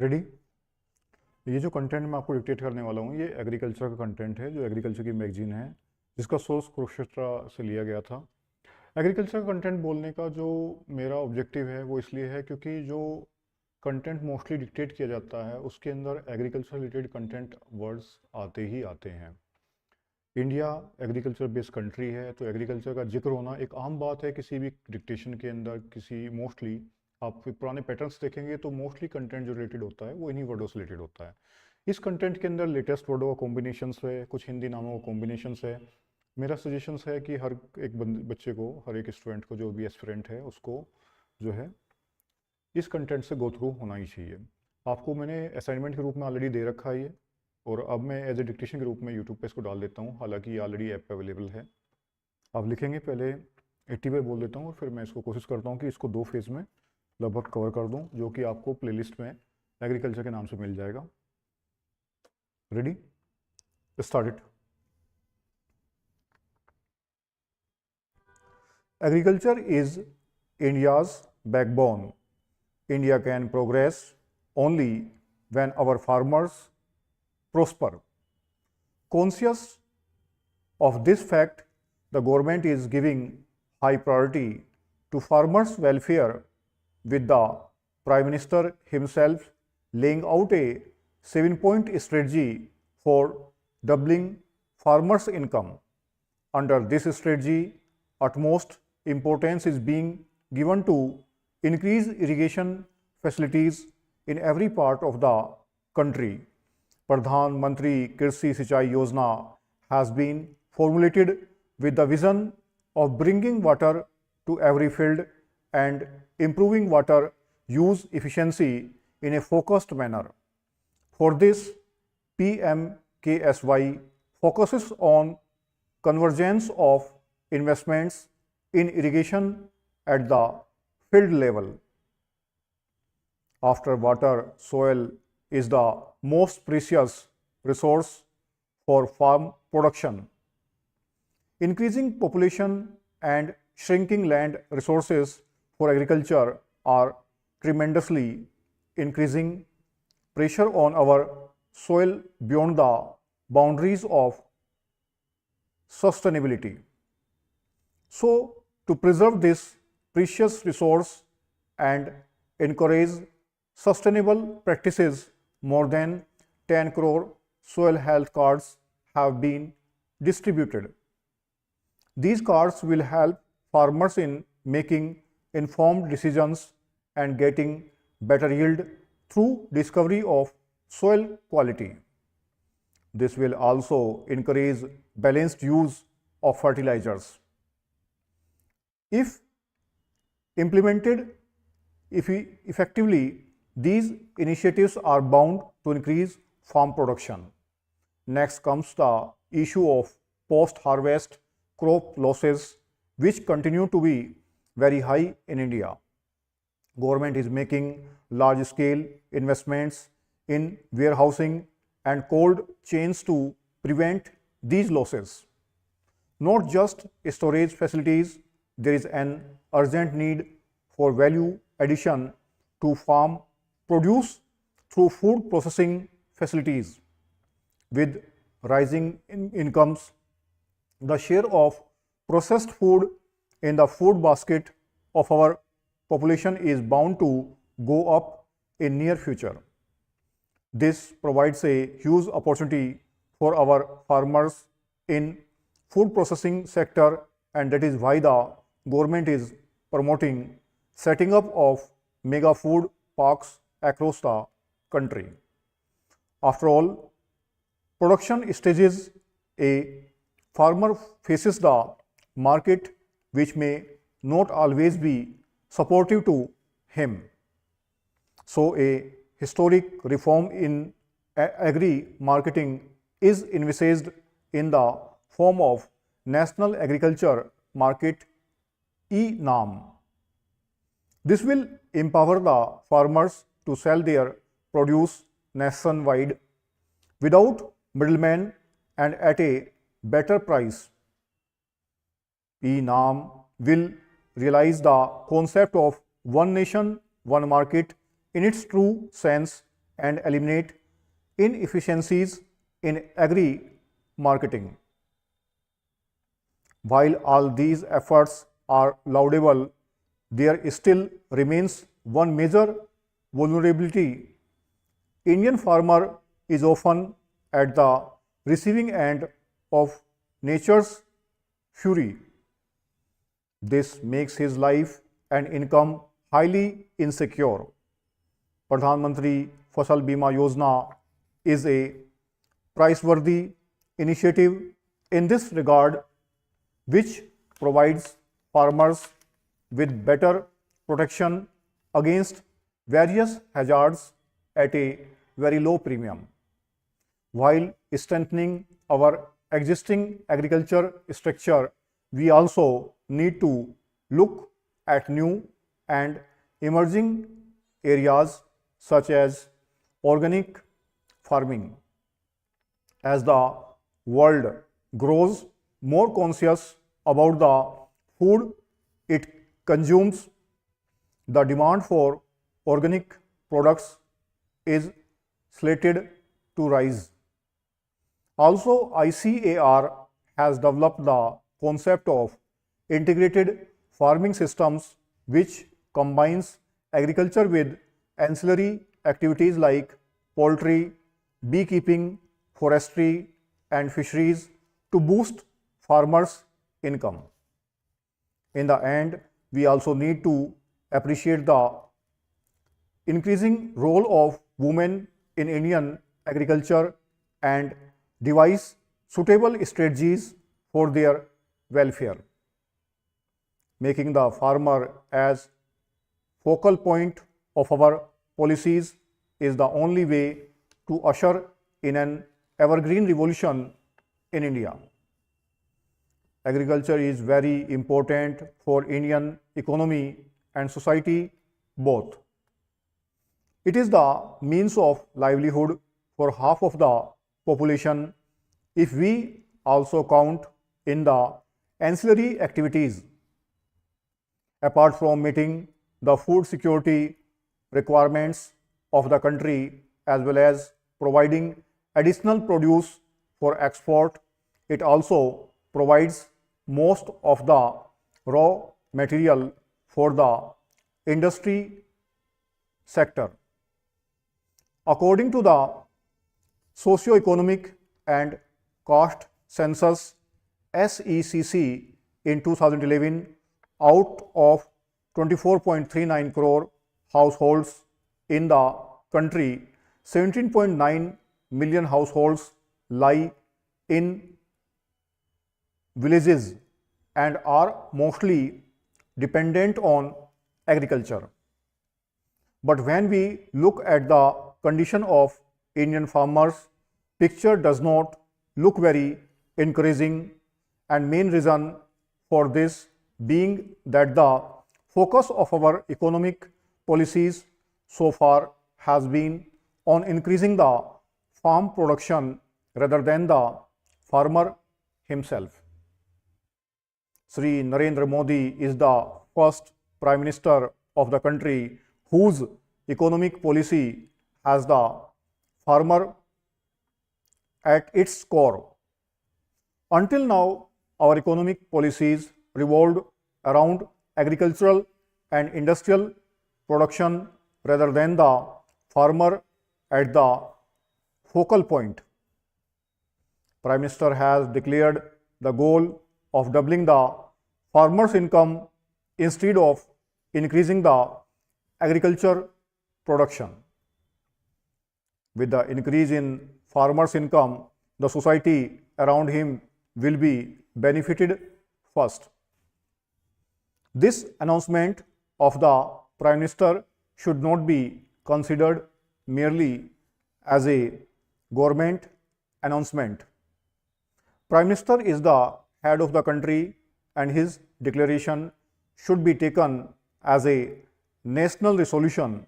Ready. ये जो content मैं आपको डिक्टेट करने वाला हूँ ये एग्रीकल्चर का कंटेंट है, जो एग्रीकल्चर की मैगजीन है जिसका सोर्स कुरुक्षेत्र से लिया गया था। एग्रीकल्चर का कंटेंट बोलने का जो मेरा ऑब्जेक्टिव है वो इसलिए है क्योंकि जो कंटेंट मोस्टली डिक्टेट किया जाता है उसके अंदर एग्रीकल्चर रिलेटेड कंटेंट वर्ड्स आते ही आते हैं। इंडिया एग्रीकल्चर बेस्ड कंट्री है तो एग्रीकल्चर का जिक्र होना एक आम बात है किसी भी डिक्टेशन के अंदर। किसी मोस्टली आप पुराने पैटर्न्स देखेंगे तो मोस्टली कंटेंट जो रिलेटेड होता है वो इन्हीं वर्डों से रिलेटेड होता है। इस कंटेंट के अंदर लेटेस्ट वर्डों का कॉम्बिनेशंस है, कुछ हिंदी नामों का कॉम्बिनेशंस है। मेरा सजेशंस है कि हर एक बच्चे को, हर एक स्टूडेंट को, जो भी एस्पिरेंट है उसको जो है इस कंटेंट से गो थ्रू होना ही चाहिए। आपको मैंने असाइनमेंट के रूप में ऑलरेडी दे रखा है ये, और अब मैं एज ए डिक्टेशन के रूप में यूट्यूब पे इसको डाल देता हूँ, हालांकि ये ऑलरेडी ऐप पे अवेलेबल है। आप लिखेंगे, पहले 80 बार बोल देता हूँ और फिर मैं इसको कोशिश करता हूँ कि इसको 2 फेज़ में लगभग कवर कर दूँ, जो कि आपको प्लेलिस्ट में एग्रीकल्चर के नाम से मिल जाएगा। Ready, start it. Agriculture is India's backbone. India can progress only when our farmers prosper. Conscious of this fact, the government is giving high priority to farmers' welfare, with the Prime Minister himself laying out a 7-point strategy for doubling farmers' income. Under this strategy, utmost importance is being given to increase irrigation facilities in every part of the country. Pradhan Mantri Krishi Sinchai Yojana has been formulated with the vision of bringing water to every field and improving water use efficiency in a focused manner. For this, PMKSY focuses on convergence of investments in irrigation at the field level. After water, soil is the most precious resource for farm production. Increasing population and shrinking land resources for agriculture are tremendously increasing pressure on our soil beyond the boundaries of sustainability. So, to preserve this precious resource and encourage sustainable practices, more than 10 crore soil health cards have been distributed. These cards will help farmers in making informed decisions and getting better yield through discovery of soil quality. This will also encourage balanced use of fertilizers. If implemented effectively, these initiatives are bound to increase farm production. Next comes the issue of post-harvest crop losses, which continue to be very high in India. Government is making large-scale investments in warehousing and cold chains to prevent these losses. Not just storage facilities, there is an urgent need for value addition to farm produce through food processing facilities. With rising incomes, the share of processed food in the food basket of our population is bound to go up in near future. This provides a huge opportunity for our farmers in food processing sector, and that is why the government is promoting setting up of mega food parks across the country. After all, production stages, a farmer faces the market, which may not always be supportive to him. So, a historic reform in agri marketing is envisaged in the form of National Agriculture Market (e-NAM). This will empower the farmers to sell their produce nationwide without middlemen and at a better price. E-NAM will realize the concept of one nation, one market in its true sense and eliminate inefficiencies in agri-marketing. While all these efforts are laudable, there still remains one major vulnerability. Indian farmer is often at the receiving end of nature's fury. This makes his life and income highly insecure. Pradhan Mantri Fasal Bima Yojana is a price-worthy initiative in this regard, which provides farmers with better protection against various hazards at a very low premium. While strengthening our existing agriculture structure, we also need to look at new and emerging areas such as organic farming. As the world grows more conscious about the food it consumes, the demand for organic products is slated to rise. Also, ICAR has developed the concept of integrated farming systems, which combines agriculture with ancillary activities like poultry, beekeeping, forestry, and fisheries to boost farmers' income. In the end, we also need to appreciate the increasing role of women in Indian agriculture and devise suitable strategies for their welfare. Making the farmer as focal point of our policies is the only way to usher in an evergreen revolution in India. Agriculture is very important for Indian economy and society both. It is the means of livelihood for half of the population if we also count in the ancillary activities. Apart from meeting the food security requirements of the country as well as providing additional produce for export, it also provides most of the raw material for the industry sector. According to the socio-economic and cost census SECC in 2011, out of 24.39 crore households in the country, 17.9 million households lie in villages and are mostly dependent on agriculture. But when we look at the condition of Indian farmers, picture does not look very encouraging, and main reason for this being that the focus of our economic policies so far has been on increasing the farm production rather than the farmer himself. Sri Narendra Modi is the first Prime Minister of the country whose economic policy has the farmer at its core. Until now, our economic policies revolved around agricultural and industrial production rather than the farmer at the focal point. Prime Minister has declared the goal of doubling the farmer's income instead of increasing the agriculture production. With the increase in farmer's income, the society around him will be benefited first. This announcement of the Prime Minister should not be considered merely as a government announcement. Prime Minister is the head of the country, and his declaration should be taken as a national resolution.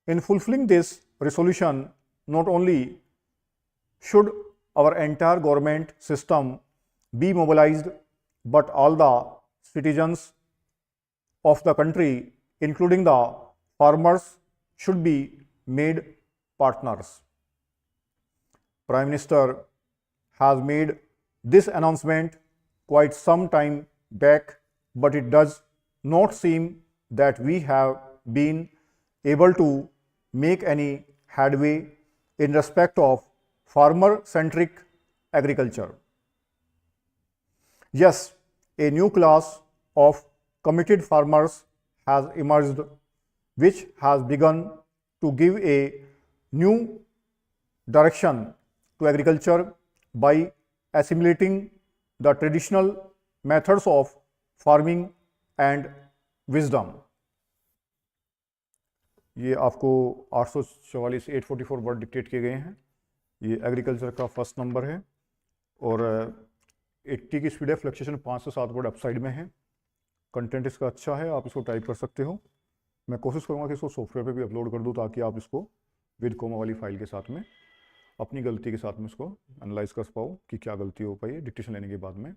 In fulfilling this resolution, not only should our entire government system be mobilized, but all the citizens of the country, including the farmers, should be made partners. Prime Minister has made this announcement quite some time back, but it does not seem that we have been able to make any headway in respect of farmer-centric agriculture. Yes, a new class of committed farmers has emerged, which has begun to give a new direction to agriculture by assimilating the traditional methods of farming and wisdom. ये आपको 844 844 word dictate किए गए हैं। ये agriculture का first number है और 80 की स्पीड है, फ्लक्चुएशन 5 से 7 वर्ड अपसाइड में है। कंटेंट इसका अच्छा है, आप इसको टाइप कर सकते हो। मैं कोशिश करूँगा कि इसको सॉफ्टवेयर पे भी अपलोड कर दूँ ताकि आप इसको विद कोमा वाली फाइल के साथ में अपनी गलती के साथ में इसको एनालाइज कर पाओ कि क्या गलती हो पाई डिक्टेशन लेने के बाद में।